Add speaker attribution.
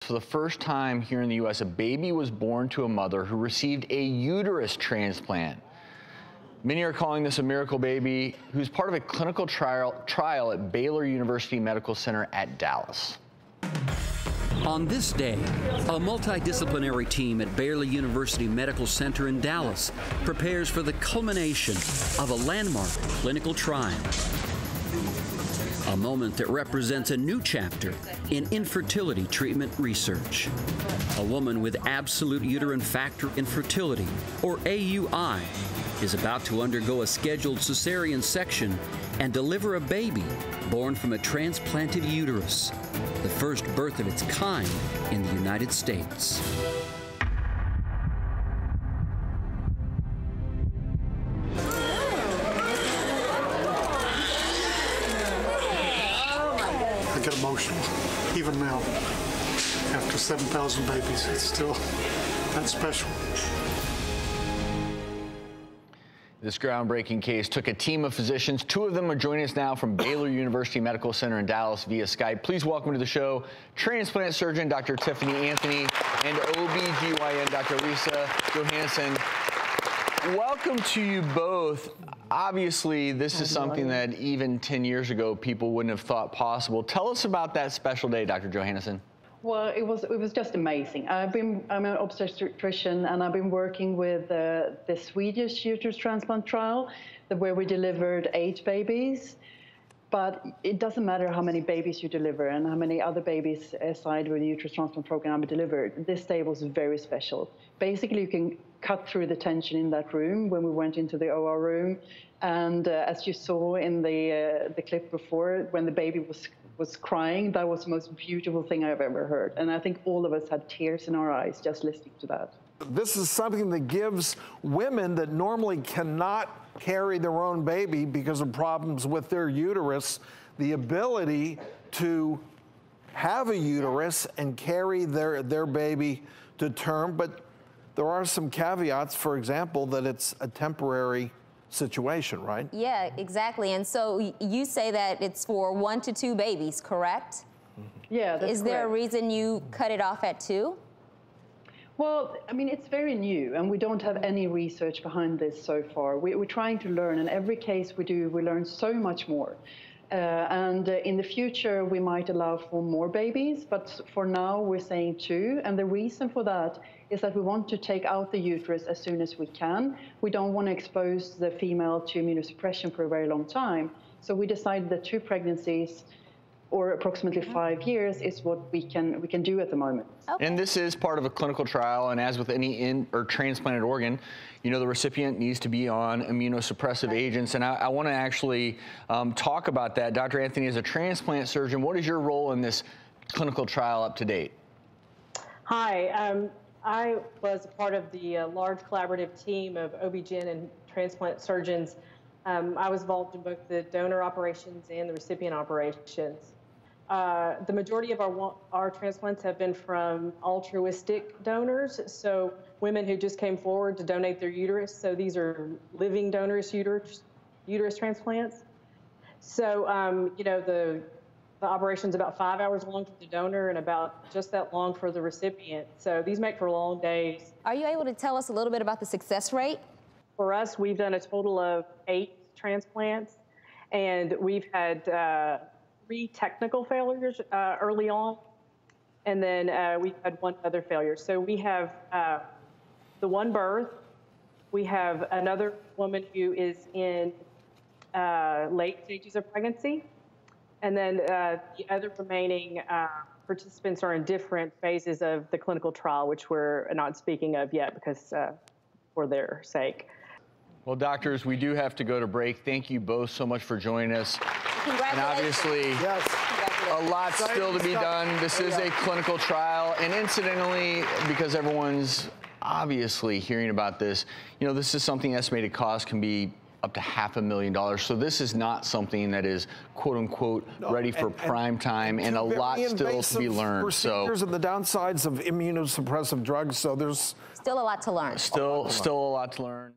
Speaker 1: For the first time here in the U.S., a baby was born to a mother who received a uterus transplant. Many are calling this a miracle baby, who's part of a clinical trial at Baylor University Medical Center at Dallas.
Speaker 2: On this day, a multidisciplinary team at Baylor University Medical Center in Dallas prepares for the culmination of a landmark clinical trial. A moment that represents a new chapter in infertility treatment research. A woman with absolute uterine factor infertility, or AUI, is about to undergo a scheduled cesarean section and deliver a baby born from a transplanted uterus, the first birth of its kind in the United States.
Speaker 3: I get emotional, even now. After 7,000 babies, it's still that special.
Speaker 1: This groundbreaking case took a team of physicians. Two of them are joining us now from Baylor University Medical Center in Dallas via Skype. Please welcome to the show transplant surgeon Dr. Tiffany Anthony and OB-GYN Dr. Lisa Johannesson. Welcome to you both. Obviously, this is something that even 10 years ago people wouldn't have thought possible. Tell us about that special day, Dr. Johannesson.
Speaker 4: Well, it was just amazing. I'm an obstetrician, and I've been working with the Swedish uterus transplant trial, where we delivered 8 babies. But it doesn't matter how many babies you deliver and how many other babies aside with the uterus transplant program we delivered. This day was very special. Basically, you can cut through the tension in that room when we went into the OR room. And as you saw in the clip before, when the baby was crying, that was the most beautiful thing I've ever heard. And I think all of us had tears in our eyes just listening to that.
Speaker 5: This is something that gives women that normally cannot carry their own baby because of problems with their uterus the ability to have a uterus and carry their baby to term. But there are some caveats, for example, that it's a temporary situation, right?
Speaker 6: Yeah, exactly. And so you say that it's for 1 to 2 babies, correct?
Speaker 4: Yeah, that's
Speaker 6: Is there a reason you cut it off at 2?
Speaker 4: Well, I mean, it's very new, and we don't have any research behind this so far. We're trying to learn, and every case we do, we learn so much more. And in the future, we might allow for more babies, but for now, we're saying 2. And the reason for that is that we want to take out the uterus as soon as we can. We don't want to expose the female to immunosuppression for a very long time. So we decided that 2 pregnancies, or approximately 5 years, is what we can do at the moment.
Speaker 6: Okay.
Speaker 1: And this is part of a clinical trial, and as with any transplanted organ, you know, the recipient needs to be on immunosuppressive agents. And I want to actually talk about that. Dr. Anthony, as a transplant surgeon, what is your role in this clinical trial up to date?
Speaker 7: Hi, I was a part of the large collaborative team of OB-GYN and transplant surgeons. I was involved in both the donor operations and the recipient operations. The majority of our transplants have been from altruistic donors, so women who just came forward to donate their uterus. So these are living donors' uterus transplants. So, you know, the operation's about 5 hours long for the donor and about just that long for the recipient. So these make for long days. Are
Speaker 6: you able to tell us a little bit about the success rate?
Speaker 7: For us, we've done a total of 8 transplants, and we've had 3 technical failures early on, and then we've had 1 other failure. So we have the 1 birth, we have another woman who is in late stages of pregnancy, and then the other remaining participants are in different phases of the clinical trial, which we're not speaking of yet because for their sake.
Speaker 1: Well, doctors, we do have to go to break. Thank you both so much for joining us. And obviously,
Speaker 5: yes,
Speaker 1: a lot still to be done. This is a clinical trial. And incidentally, because everyone's obviously hearing about this, you know, this is something estimated cost can be up to $500,000. So this is not something that is, quote unquote, ready for prime time, and a lot still to be learned.
Speaker 5: Procedures and the downsides of immunosuppressive drugs. So there's
Speaker 6: still a lot to learn.
Speaker 1: Still a lot to learn.